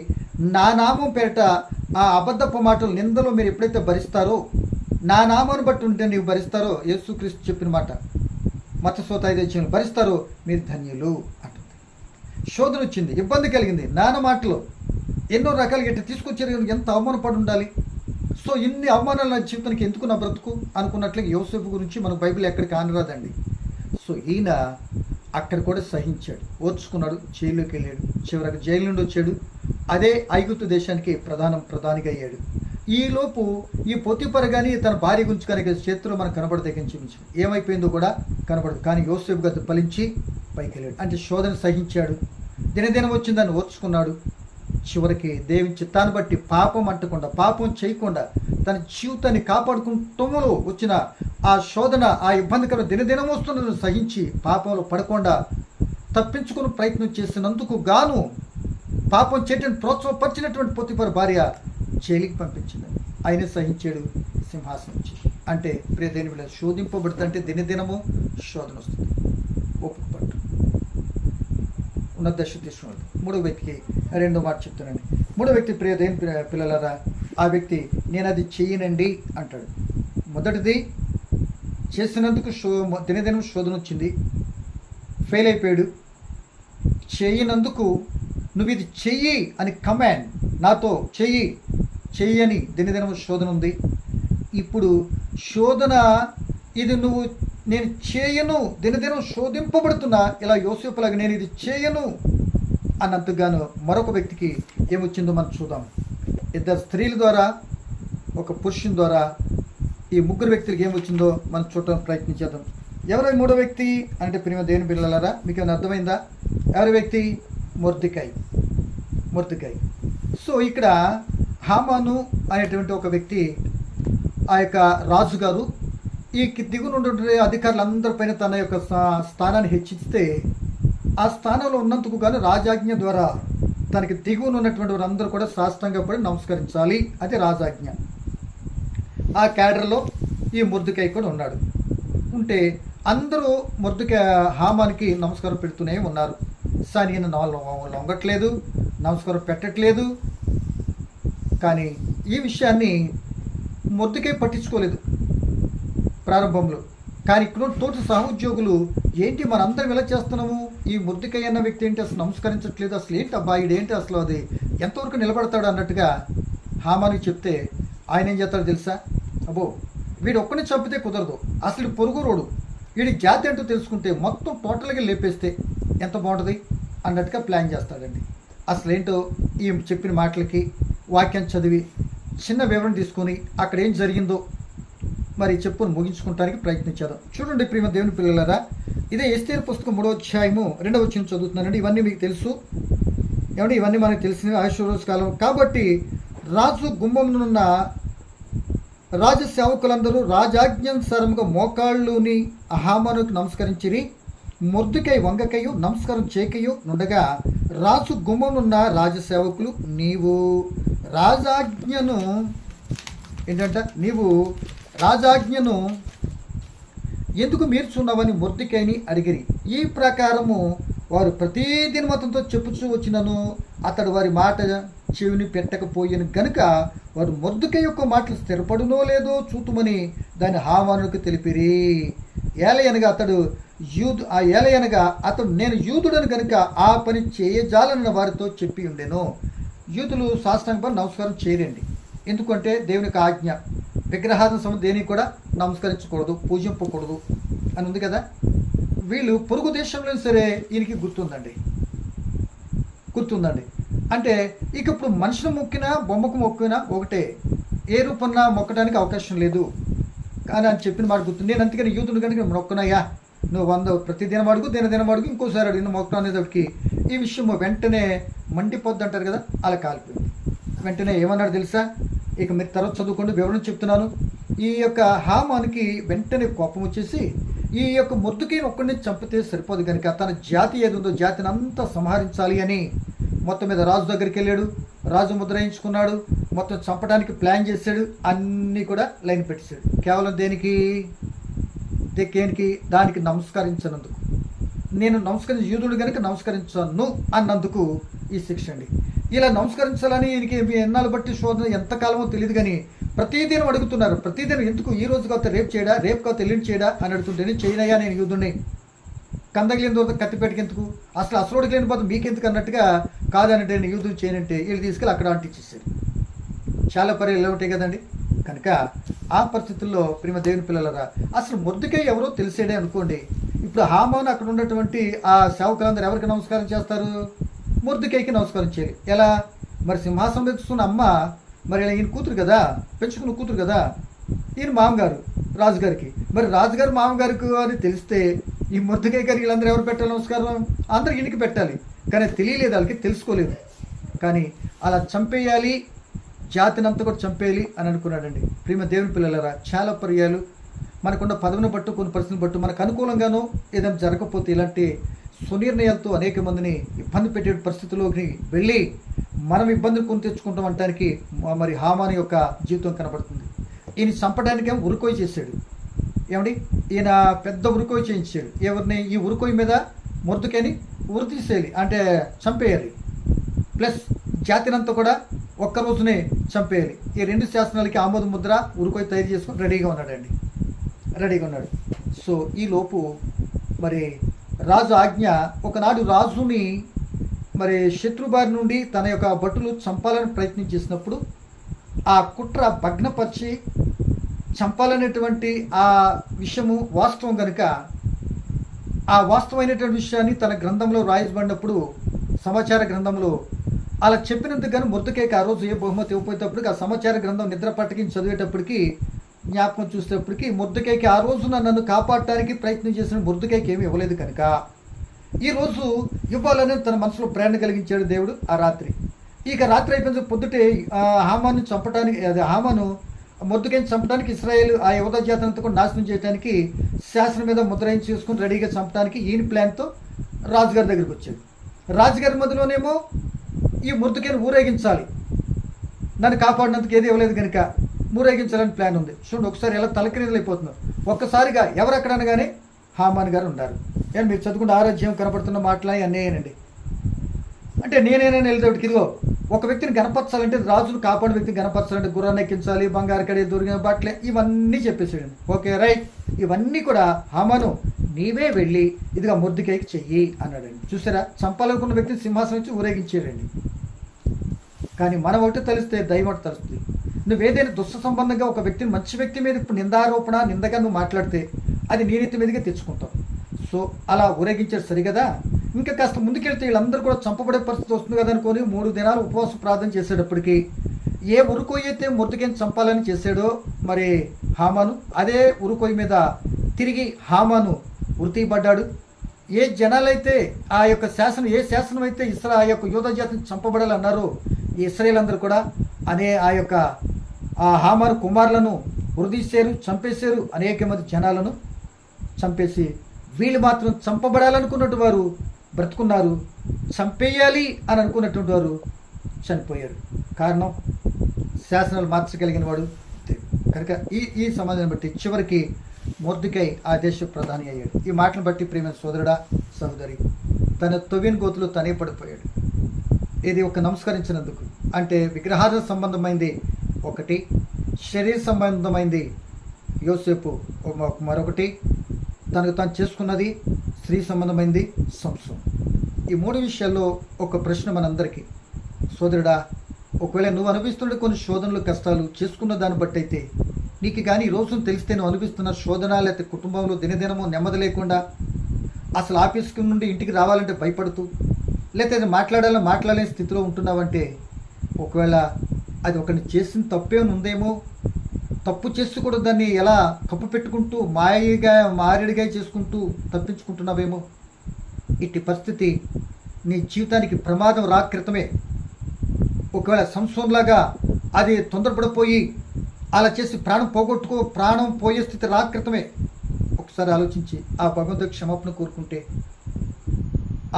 A: నా నామం పేరిట ఆ అబద్ధపు మాటలు నిందలో మీరు ఎప్పుడైతే భరిస్తారో, నా నామాన్ని బట్టి ఉంటే నీవు భరిస్తారో, యేసుక్రీస్తు చెప్పిన మాట మత్తయి 5:5 భరిస్తారో మీరు ధన్యులు అంటుంది. శోధన వచ్చింది, ఇబ్బంది కలిగింది, నాన్న మాటలు ఎన్నో రకాలుగా ఎట్లా తీసుకొచ్చారు, ఎంత అవమానపడి ఉండాలి. సో ఇన్ని అవమానాలు నా జీవితానికి ఎందుకు నా బ్రతుకు అనుకున్నట్లుగా యోసేపు గురించి మన బైబిల్ ఎక్కడికి ఆనరాదండి. సో ఈయన అక్కడ కూడా సహించాడు, ఓర్చుకున్నాడు, జైల్లోకి వెళ్ళాడు, చివరికి జైలు నుండి వచ్చాడు. అదే ఐగుప్తు దేశానికి ప్రధానిగా అయ్యాడు. ఈలోపు ఈ పొతిపర కానీ తన భార్య గురించి కానీ చేతిలో మనకు కనబడతాయి చూపించాడు, ఏమైపోయిందో కూడా కనబడదు. కానీ యోసేపు గత ఫలించి పైకి వెళ్ళాడు, అంటే శోధన సహించాడు, దినదినం వచ్చిందని ఓర్చుకున్నాడు. చివరికి దేవుని చిత్తాన్ని బట్టి పాపం అంటకుండా, పాపం చేయకుండా తన జీవితాన్ని కాపాడుకుంటూలో వచ్చిన ఆ శోధన, ఆ ఇబ్బందికర దినదినం వస్తున్నది సహించి పాపంలో పడకుండా తప్పించుకుని ప్రయత్నం చేసినందుకు గాను పాపం చేయటం ప్రోత్సాహపరిచినటువంటి పొతిఫర భార్య జైలుకి పంపించింది. ఆయన సహించాడు, సింహాసనం నుంచి. అంటే ప్రియ దేవుని బిడ్డ, శోధింపబడుతుంటే దినదినము శోధన వస్తుంది, ఒప్పుపట్టు ఉన్నత దశ తీసుకున్నాడు. 3వ వ్యక్తికి 2వ మాట చెప్తానండి. 3వ వ్యక్తి ప్రియ దేవుని పిల్లలారా, ఆ వ్యక్తి నేను అది చెయ్యనండి అంటాడు. మొదటిది చేసినందుకు దినదినం శోధన వచ్చింది, ఫెయిల్ అయిపోయాడు. చేయనందుకు నువ్వు ఇది చెయ్యి అని కమాండ్, నాతో చెయ్యి అని దినదినం శోధన ఉంది. ఇప్పుడు శోధన ఇది నేను చేయను, దినదినం శోధింపబడుతున్నా, ఇలా యోసేపులాగా నేను ఇది చేయను అన్నంతగాను మరొక వ్యక్తికి ఏమొచ్చిందో మనం చూద్దాం. ఇద్దరు స్త్రీల ద్వారా, ఒక పురుషుని ద్వారా ఈ ముగ్గురు వ్యక్తులకి ఏమొచ్చిందో మనం చూడటానికి ప్రయత్నించేద్దాం. ఎవరై మూడో వ్యక్తి అంటే ప్రియమైన దేవుని పిల్లలారా, మీకు ఏమైనా అర్థమైందా? ఎవరి వ్యక్తి? మొర్దెకై. సో ఇక్కడ హామాను అనేటువంటి ఒక వ్యక్తి, ఆ యొక్క రాజుగారు ఈ దిగునుండే అధికారులందరిపైన తన యొక్క స్థానాన్ని హెచ్చిస్తే, ఆ స్థానంలో ఉన్నందుకు గాను రాజాజ్ఞ ద్వారా తనకి దిగువనున్నటువంటి వారందరూ కూడా సాష్టాంగ పడి నమస్కరించాలి, అది రాజాజ్ఞ. ఆ క్యాడర్లో ఈ మొర్దెకై కూడా ఉన్నాడు. ఉంటే అందరూ హామానికి నమస్కారం పెడుతూనే ఉన్నారు. కానీ ఈయన లొంగట్లేదు, నమస్కారం పెట్టట్లేదు. కానీ ఈ విషయాన్ని మొర్దెకై పట్టించుకోలేదు ప్రారంభంలో. కానీ ఇక్కడ తోటి సహోద్యోగులు, ఏంటి మనందరం ఇలా చేస్తున్నాము, ఈ మొర్దెకై అన్న వ్యక్తి ఏంటి అసలు నమస్కరించట్లేదు, అసలు ఏంటి అబ్బా ఇదేంటి, అసలు అది ఎంతవరకు నిలబడతాడు అన్నట్టుగా హామానికి చెప్తే ఆయన ఏం చేస్తాడో తెలుసా? అబ్బో వీడు ఒక్కడిని చంపితే కుదరదు, అసలు పొరుగురోడు, వీడి జాతి అంటూ తెలుసుకుంటే మొత్తం టోటల్గా లేపేస్తే ఎంత బాగుంటుంది అన్నట్టుగా ప్లాన్ చేస్తాడండి. అసలు ఏంటో ఈ చెప్పిన మాటలకి వాక్యం చదివి చిన్న వివరణ తీసుకొని అక్కడ ఏం జరిగిందో మరి చెప్పుని ముగించుకోవడానికి ప్రయత్నించేద్దాం. చూడండి ప్రియమైన దేవుని పిల్లలారా, ఇదే ఎస్తేరు పుస్తకం 3వ అధ్యాయము 2వ వచనం చదువుతున్నానండి. ఇవన్నీ మీకు తెలుసు ఏమంటే, ఇవన్నీ మనకు తెలిసినవి. ఆశ్వరోజు కాలం కాబట్టి రాజు గుమ్మమునున్న రాజ సేవకులందరూ రాజాజ్ఞానుసారముగా మోకాళ్ళుని హామానుకు నమస్కరించిరి. మొర్దెకై వంగకయు నమస్కారం చేయకయు నుండగా రాజు గుమ్మమునున్న రాజసేవకులు, నీవు రాజాజ్ఞను ఎందుకు మీర్చున్నావని మొర్దెకైని అడిగిరి. ఈ ప్రకారము వారు ప్రతిదినమతంతో చెప్పుచూ వచ్చినను అతడు వారి మాట చెవిని పెట్టకపోయిన గనుక వారు మొర్దెకై యొక్క మాటలు స్థిరపడునో లేదో చూతుమని దాని హామానుకు తెలిపిరి. ఏలయనగా అతడు నేను యూదుడని గనుక ఆ పని చేయజాలన్న వారితో చెప్పి ఉండెను. యూదులు సాష్టాంగపై నమస్కారం చేయరండి, ఎందుకంటే దేవుని యొక్క ఆజ్ఞ. విగ్రహార్థం దేనికి కూడా నమస్కరించకూడదు, పూజింపకూడదు అని ఉంది కదా. వీళ్ళు పొరుగు దేశంలో సరే ఈయనకి గుర్తుందండి. అంటే ఇక ఇప్పుడు మనుషులు మొక్కినా బొమ్మకు మొక్కినా ఒకటే, ఏ రూపంలో మొక్కడానికి అవకాశం లేదు కానీ అని చెప్పిన మాట గుర్తుంది. నేను అందుకని యూదుని కనుక మొక్కునయ్యా, నువ్వు 100 ప్రతిదినం అడుగు, దినం అడుగు, ఇంకోసారి అడిగిన మొక్కడం అనేటప్పటికి ఈ విషయం వెంటనే మండిపోద్ది అంటారు కదా, అలా కాలిపోయింది. వెంటనే ఏమన్నాడు తెలుసా? ఇక మీరు తర్వాత చదువుకోండి, వివరణ చెప్తున్నాను. ఈ యొక్క హామానికి వెంటనే కోపం వచ్చేసి ఈ యొక్క మొర్దెకైని ఒక్కడిని చంపితే సరిపోదు కనుక తన జాతి ఏది ఉందో జాతిని అంతా సంహరించాలి అని మొత్తం మీద రాజు దగ్గరికి వెళ్ళాడు. రాజు ముద్ర వేయించుకున్నాడు, మొత్తం చంపడానికి ప్లాన్ చేశాడు, అన్నీ కూడా లైన్ పెట్టేశాడు. కేవలం దేనికి? దానికి నమస్కరించినందుకు. నేను యూదుడు కనుక నమస్కరించాను అన్నందుకు ఈ శిక్ష అండి. ఇలా నమస్కరించాలని ఈయనకి ఎన్నాళ్ళు బట్టి శోధన ఎంతకాలమో తెలియదు కానీ ప్రతిదినం అడుగుతున్నారు. ప్రతిదినం ఎందుకు? ఈ రోజు కాకపోతే రేపు చేయడా, రేపు కాకపోతే ఎల్లుండి చేయడా అని అడుగుతుంటేనే చేయనయ్యా నేను యూదుడిని, కందగిలిన తర్వాత కత్తిపెట్టకి ఎందుకు, అసలుడికి లేని పోతే మీకెందుకు అన్నట్టుగా కాదనంటే నేను యూదుని చేయనంటే వీళ్ళు తీసుకెళ్ళి అక్కడ అంటించేసారు. చాలా పర్యాలు ఉంటాయి కదండి. కనుక ఆ పరిస్థితుల్లో ప్రియమైన దేవుని పిల్లలరా, అసలు మొర్దెకై ఎవరో తెలిసేడే అనుకోండి. ఇప్పుడు హామాను అక్కడ ఉన్నటువంటి ఆ సేవకులందరూ ఎవరికి నమస్కారం చేస్తారు? మొర్దెకైకి నమస్కారం చేయాలి. ఎలా? మరి సింహాసనం తెచ్చుకున్న అమ్మ, మరి ఈయన కూతురు కదా, పెంచుకున్న కూతురు కదా, ఈయన మామగారు రాజుగారికి. మరి రాజుగారు మామగారికి అని తెలిస్తే ఈ మొర్దెకై గారికి వీళ్ళందరూ ఎవరు పెట్టాలి నమస్కారం? అందరూ ఈయనకి పెట్టాలి. కానీ తెలియలేదు, వాళ్ళకి తెలుసుకోలేదు. కానీ అలా చంపేయాలి, జాతిని అంతా కూడా చంపేయాలి అని అనుకున్నాడండి. ప్రియమైన దేవుని పిల్లలరా, చాలా పర్యాలు మనకున్న పదవిని బట్టు, కొన్ని పరిస్థితులను బట్టు మనకు అనుకూలంగానో ఏదైనా జరగకపోతే ఇలాంటి సునిర్ణయాలతో అనేక మందిని ఇబ్బంది పెట్టే పరిస్థితుల్లోకి వెళ్ళి మనం ఇబ్బందులు కొని తెచ్చుకుంటాం అనడానికి మరి హామాను యొక్క జీవితం కనబడుతుంది. ఈయన చంపడానికే ఉరుకోయి చేశాడు. ఏమండి, ఈయన పెద్ద ఉరుకోయి చేయించాడు. ఎవరిని? ఈ ఉరుకోయి మీద మొర్దెకైని ఉరి తీసేయాలి, అంటే చంపేయాలి. ప్లస్ జాతినంతా కూడా ఒక్క రోజునే చంపేయాలి. ఈ 2 శాసనాలకి ఆమోద ముద్ర ఉరుకోయి తయారు చేసుకొని రెడీగా ఉన్నాడు. సో ఈ లోపు మరి రాజు ఆజ్ఞ. ఒకనాడు రాజుని మరి శత్రుబారి నుండి తన యొక్క భటులు చంపాలని ప్రయత్నం చేసినప్పుడు ఆ కుట్ర భగ్నపరిచి చంపాలనేటువంటి ఆ విషయము వాస్తవం కనుక ఆ వాస్తవమైనటువంటి విషయాన్ని తన గ్రంథంలో రాయబడినప్పుడు, సమాచార గ్రంథంలో అలా చెప్పినందుకు కానీ మొర్దెకైకి ఆ రోజు ఏ బహుమతి ఇవ్వకపోయేటప్పటికి ఆ సమాచార గ్రంథం నిద్ర పట్టకించి చదివేటప్పటికి జ్ఞాపకం చూసేటప్పటికి మొర్దెకైకి ఆ రోజున నన్ను కాపాడటానికి ప్రయత్నం చేసిన మొర్దెకైకి ఏమీ ఇవ్వలేదు కనుక ఈరోజు ఇవ్వాలని తన మనసులో ప్రేరణ కలిగించాడు దేవుడు ఆ రాత్రి. ఇక రాత్రి అయిపోయిన పొద్దుటే హామాను చంపడానికి, అది హామాను మొర్దెకైని చంపడానికి ఇశ్రాయేల్ ఆ యువత జాతంతా కూడా నాశనం చేయడానికి శాసనం మీద ముద్రాయం చేసుకుని రెడీగా చంపడానికి ఈయన ప్లాన్తో రాజుగారి దగ్గరికి వచ్చాడు. రాజుగారి మధ్యలోనేమో ఈ మొర్దెకైని ఊరేగించాలి, నన్ను కాపాడినందుకు ఏది ఇవ్వలేదు కనుక ఊరేగించాలని ప్లాన్ ఉంది. చూడండి ఒకసారి ఎలా తలకిరీదులైపోతున్నారు. ఒక్కసారిగా ఎవరెక్కడ అనగానే హామాన్ గారు ఉన్నారు. నేను మీరు చదువుకుంటే ఆరోగ్యం కనపడుతున్న మాటలు అన్నేనండి. అంటే నేనేనని వెళ్ళేటప్పటికి ఇదిగో ఒక వ్యక్తిని గనపరచాలంటే, రాజును కాపాడిన వ్యక్తిని గనపరచాలంటే గుర్రాన్ని ఎక్కించాలి, బంగారు కడే, దొరికిన బట్టలే, ఇవన్నీ చెప్పేసాడండి. ఓకే రైట్, ఇవన్నీ కూడా హామాను నీవే వెళ్ళి ఇదిగా మొర్దెకైకి చెయ్యి అన్నాడండి. చూసారా, చంపాలనుకున్న వ్యక్తిని సింహాసనం నుంచి ఊరేగించాడండి. కానీ మనం ఒకటి తలిస్తే దైవం ఒకటి తలుస్తుంది. నువ్వేదైనా దుష్ట సంబంధంగా ఒక వ్యక్తిని, మంచి వ్యక్తి మీద ఇప్పుడు నిందారోపణ నిందగా నువ్వు మాట్లాడితే అది నీ నెత్తి మీదగా తెచ్చుకుంటావు. సో అలా ఊరేగించారు సరిగదా. ఇంకా కాస్త ముందుకెళ్తే వీళ్ళందరూ కూడా చంపబడే పరిస్థితి వస్తుంది కదా అనుకొని 3 దినాలు ఉపవాస ప్రార్థన చేసేటప్పటికి ఏ ఉరుకొయ్యి అయితే మొర్దెకైని చంపాలని చేశాడో మరి హామాను, అదే ఉరుకొయ్యి మీద తిరిగి హామాను ఉరితీయబడ్డాడు. ఏ జనాలైతే ఆ యొక్క శాసనం, ఏ శాసనం అయితే ఆ యొక్క యూదా జాతిని చంపబడాలన్నారో ఈ ఇశ్రాయేల్ అందరూ కూడా ఆ యొక్క ఆ హామాను కుమారులను ఉరిదీశారు, చంపేశారు. అనేక మంది జనాలను చంపేసి వీళ్ళు మాత్రం చంపబడాలనుకున్నట్టు వారు బ్రతుకున్నారు, చంపేయాలి అని అనుకున్నటువంటి వారు చనిపోయారు. కారణం శాసనాలు మార్చగలిగిన వాడు కనుక. ఈ సమాధానం బట్టి చివరికి మొర్దెకై ఆ దేశ ప్రధాని అయ్యాడు. ఈ మాటను బట్టి ప్రేమ సోదరుడా సహోదరి, తన తొవ్విన గోతులు తనే పడిపోయాడు. ఇది ఒక నమస్కరించినందుకు. అంటే విగ్రహార్థ సంబంధమైంది ఒకటి, శరీర సంబంధమైంది యోసేపు మరొకటి, తనకు తాను చేసుకున్నది స్త్రీ సంబంధమైంది సంసోను. ఈ 3 విషయాల్లో ఒక ప్రశ్న మనందరికీ. సోదరుడా, ఒకవేళ నువ్వు అనుభవిస్తున్న కొన్ని శోధనలు, కష్టాలు చేసుకున్న దాన్ని బట్టి అయితే నీకు కానీ ఈ రోజును తెలిస్తే నువ్వు అనుభవిస్తున్న శోధన, లేకపోతే కుటుంబంలో దినదినము నెమ్మది లేకుండా, అసలు ఆఫీస్కి నుండి ఇంటికి రావాలంటే భయపడుతూ, లేకపోతే మాట్లాడలేని స్థితిలో ఉంటున్నావంటే ఒకవేళ అది ఒకరిని చేసిన తప్పేమని ఉందేమో, తప్పు చేస్తూ కూడా దాన్ని ఎలా కప్పు పెట్టుకుంటూ మారేడిగా చేసుకుంటూ తప్పించుకుంటున్నావేమో. ఇట్టి పరిస్థితి నీ జీవితానికి ప్రమాదం క్రితమే. ఒకవేళ సంసోన్లాగా అది తొందరపడిపోయి అలా చేసి ప్రాణం పోయే స్థితి క్రితమే ఒకసారి ఆలోచించి ఆ భగవంతుడికి క్షమాపణ కోరుకుంటే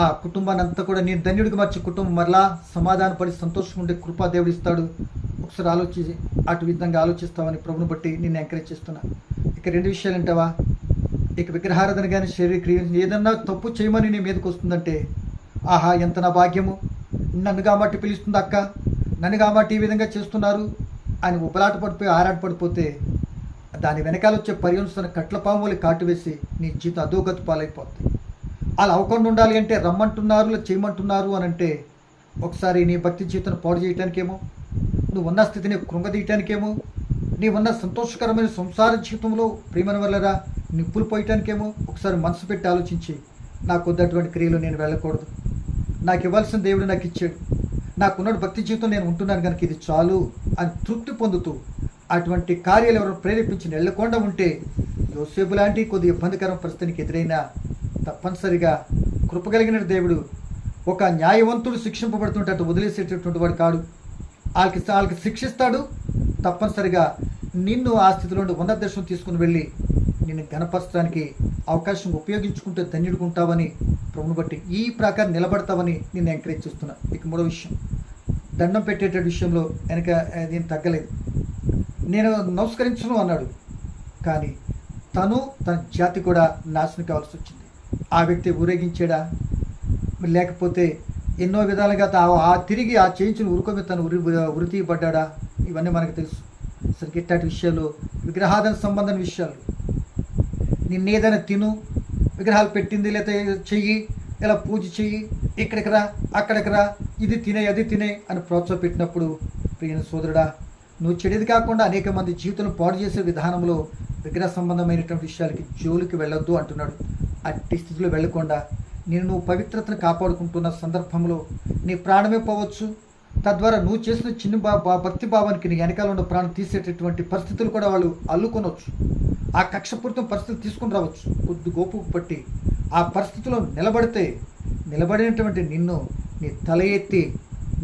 A: ఆ కుటుంబాన్ని అంతా కూడా నేను ధన్యుడికి మార్చే కుటుంబం మరలా సమాధానపడి సంతోషంగా ఉండే కృపా దేవుడు ఇస్తాడు. ఒకసారి ఆలోచించి అటు విధంగా ఆలోచిస్తామని ప్రభుని బట్టి నేను ఎంకరేజ్ చేస్తున్నా. ఇక 2 విషయాలు అంటావా, ఇక విగ్రహారాధన కానీ శరీర క్రియ ఏదన్నా తప్పు చేయమని నీ మీదకి వస్తుందంటే, ఆహా ఎంత నా భాగ్యము, నన్ను కాబట్టి పిలుస్తుంది అక్క, నన్ను కాబట్టి ఈ విధంగా చేస్తున్నారు అని ఉపలాట పడిపోయి ఆరాటపడిపోతే దాని వెనకాల వచ్చే పర్యవసన కట్ల పాములు కాటువేసి నీ జీవితం అధోగతి పాలైపోతుంది. అలా అవ్వకుండా ఉండాలి అంటే రమ్మంటున్నారు, చేయమంటున్నారు అని అంటే ఒకసారి నీ భక్తి జీవితాన్ని పాడు చేయటానికేమో, నువ్వు ఉన్న స్థితిని కృంగదీయటానికేమో, నీవున్న సంతోషకరమైన సంసార జీవితంలో ప్రేమన వల్లరా నిప్పులు పోయటానికేమో ఒకసారి మనసు పెట్టి ఆలోచించి, నాకు వద్దటువంటి క్రియలు నేను వెళ్ళకూడదు, నాకు ఇవ్వాల్సిన దేవుడు నాకు ఇచ్చాడు, నాకున్న భక్తి జీవితం నేను ఉంటున్నాను కనుక ఇది చాలు అని తృప్తి పొందుతూ అటువంటి కార్యాలు ఎవరు ప్రేరేపించి వెళ్ళకుండా ఉంటే యోసేపు లాంటి కొద్ది ఇబ్బందికర పరిస్థితికి ఎదురైనా తప్పనిసరిగా కృపగలిగిన దేవుడు ఒక న్యాయవంతుడు శిక్షింపబడుతుంటే అటు వదిలేసేటటువంటి వాడు కాడు. వాళ్ళకి శిక్షిస్తాడు. తప్పనిసరిగా నిన్ను ఆ స్థితిలో ఉన్నత దర్శనం తీసుకుని వెళ్ళి నిన్ను గణపరచడానికి అవకాశం ఉపయోగించుకుంటే ధన్యుడుకుంటావని ప్రభుని బట్టి ఈ ప్రకారం నిలబడతావని నిన్ను ఎంకరేజ్ చేస్తున్నా. ఇక 3వ విషయం, దండం పెట్టేట విషయంలో వెనక నేను తగ్గలేదు. నేను నమస్కరించను అన్నాడు, కానీ తన జాతి కూడా నాశనం కావాల్సి వచ్చింది. ఆ వ్యక్తి ఊరేగించాడా, లేకపోతే ఎన్నో విధాలుగా తిరిగి ఆ చేయించిన ఉరుకొని తను ఉరితీయబడ్డా, ఇవన్నీ మనకు తెలుసు. సరికి ఇట్లాంటి విషయాలు, విగ్రహాధన సంబంధం విషయాలు, నిన్నేదైనా తిను, విగ్రహాలు పెట్టింది, లేకపోతే చెయ్యి, ఇలా పూజ చెయ్యి, ఇక్కడికి రా, అక్కడికి రా, ఇది తినే, అది తినే అని ప్రోత్సాహపెట్టినప్పుడు ప్రియ సోదరుడా, నువ్వు చెడిది కాకుండా అనేక మంది జీవితం పాడు చేసే విధానంలో విగ్రహ సంబంధమైనటువంటి విషయాలకి జోలికి వెళ్ళొద్దు అంటున్నాడు. అట్టి స్థితిలో వెళ్ళకుండా నువ్వు పవిత్రతను కాపాడుకుంటున్న సందర్భంలో నీ ప్రాణమే పోవచ్చు. తద్వారా నువ్వు చేసిన చిన్న భక్తి భావానికి నీ వెనకాల ఉన్న ప్రాణం తీసేటటువంటి పరిస్థితులు కూడా వాళ్ళు అల్లుకొనవచ్చు. ఆ కక్షపూరితం పరిస్థితులు తీసుకుని రావచ్చు. కొద్ది గోపుకు పట్టి ఆ పరిస్థితిలో నిలబడినటువంటి నిన్ను నీ తల ఎత్తి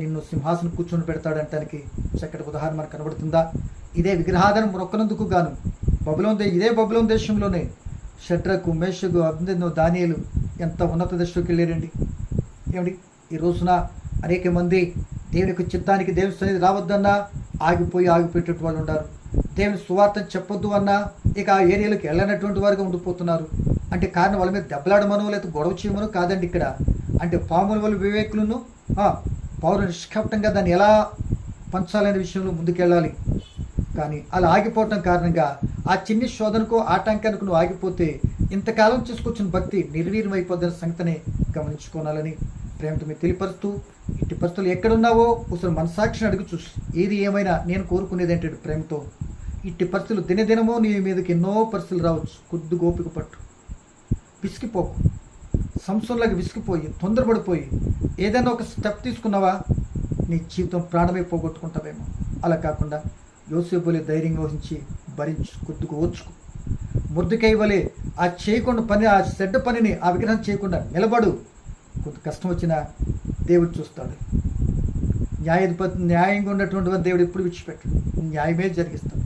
A: నిన్ను సింహాసనం కూర్చొని పెడతాడంటానికి చక్కటి ఉదాహరణ మనకు కనబడుతుందా? ఇదే విగ్రహాధనం మొక్కనందుకు గాను ఇదే బబులోన్ దేశంలోనే షడ్రకు, మేషకు, అబ్దెనగో, దానియేలు ఎంత ఉన్నత దశలోకి వెళ్ళారండి. ఏమిటి ఈ రోజున అనేక మంది దేవుని యొక్క చిత్తానికి దేవుని సన్నిధి రావద్దన్నా ఆగిపోయేటటువంటి వాళ్ళు ఉన్నారు. దేవుని సువార్తను చెప్పొద్దు అన్నా ఇక ఆ ఏరియాలోకి వెళ్ళనటువంటి వారుగా ఉండిపోతున్నారు. అంటే కారణం వాళ్ళ మీద దెబ్బలాడమనో లేదా గొడవ చేయమనో కాదండి. ఇక్కడ అంటే పాముల వల్ల వివేకులను పౌరు నిష్కపటంగా దాన్ని ఎలా పంచాలనే విషయంలో ముందుకెళ్ళాలి. కానీ అలా ఆగిపోవటం కారణంగా ఆ చిన్ని శోధనకు, ఆటంకానికి నువ్వు ఆగిపోతే ఇంతకాలం చేసుకొచ్చిన భక్తి నిర్వీర్యమైపోతున్న సంగతిని గమనించుకోవాలని ప్రేమతో మీరు తెలియపరుస్తూ, ఇట్టి పరిస్థితులు ఎక్కడున్నావో ఒకసారి మనసాక్షిని అడుగు చూసి, ఏది ఏమైనా నేను కోరుకునేది ఏంటంటే ప్రేమతో ఇట్టి పరిస్థితులు దినదినమో నీ మీదకి ఎన్నో పరిస్థితులు రావచ్చు. కొద్ది గోపిక పట్టు, విసిగిపోకు. సంవత్సరంలాగా విసిగిపోయి తొందరపడిపోయి ఏదైనా ఒక స్టెప్ తీసుకున్నావా నీ జీవితం ప్రాణమే పోగొట్టుకుంటావేమో. అలా కాకుండా యోసేపు వలె ధైర్యంగా వహించి భరించు, కొద్దిగా ఓర్చుకు. ముర్దెకై వలె ఆ చేయకుండా పని, ఆ చెడ్డ పనిని, ఆ విగ్రహం చేయకుండా నిలబడు. కొంత కష్టం వచ్చినా దేవుడు చూస్తాడు. న్యాయంగా ఉన్నటువంటి దేవుడు ఎప్పుడు విడిచిపెట్టాడు, న్యాయమే జరిగిస్తాడు.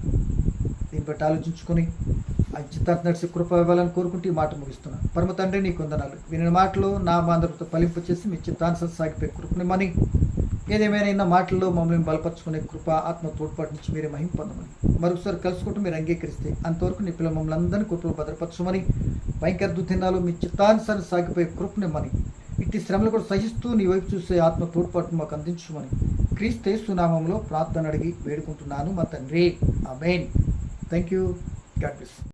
A: దీన్ని బట్టి ఆలోచించుకొని ఆ చిత్తార్థ నడిచి కృప ఇవ్వాలని కోరుకుంటూ ఈ మాట ముగిస్తున్నాను. పరమ తండ్రి నీ కొందనాలు వినిన మాటలు నా మాందరితో ఫలింపు చేసి మీ చిత్తానుసరి సాగిపోయే కృపనిమ్మని, ఏదేమైనా ఇన్న మాటల్లో మమ్మల్ని బలపరుచుకునే కృప, ఆత్మ తోడ్పాటు నుంచి మీరే మహిమ పొందమని, మరొకసారి కలుసుకుంటూ మీరు అంగీకరిస్తే అంతవరకు నీ పిల్లలు మమ్మల్ని అందరినీ కృపలో భద్రపరచమని, భయంకర దుఃఖినాలు మీ చిత్తానుసారి సాగిపోయే కృపనిమ్మని, ఇట్టి శ్రమలు కూడా సహిస్తూ నీ వైపు చూసే ఆత్మ తోడ్పాటు మాకు అందించమని క్రీస్తు యేసు నామములో ప్రార్థన అడిగి వేడుకుంటున్నాను మా తండ్రి. ఆమేన్. Thank you. God bless.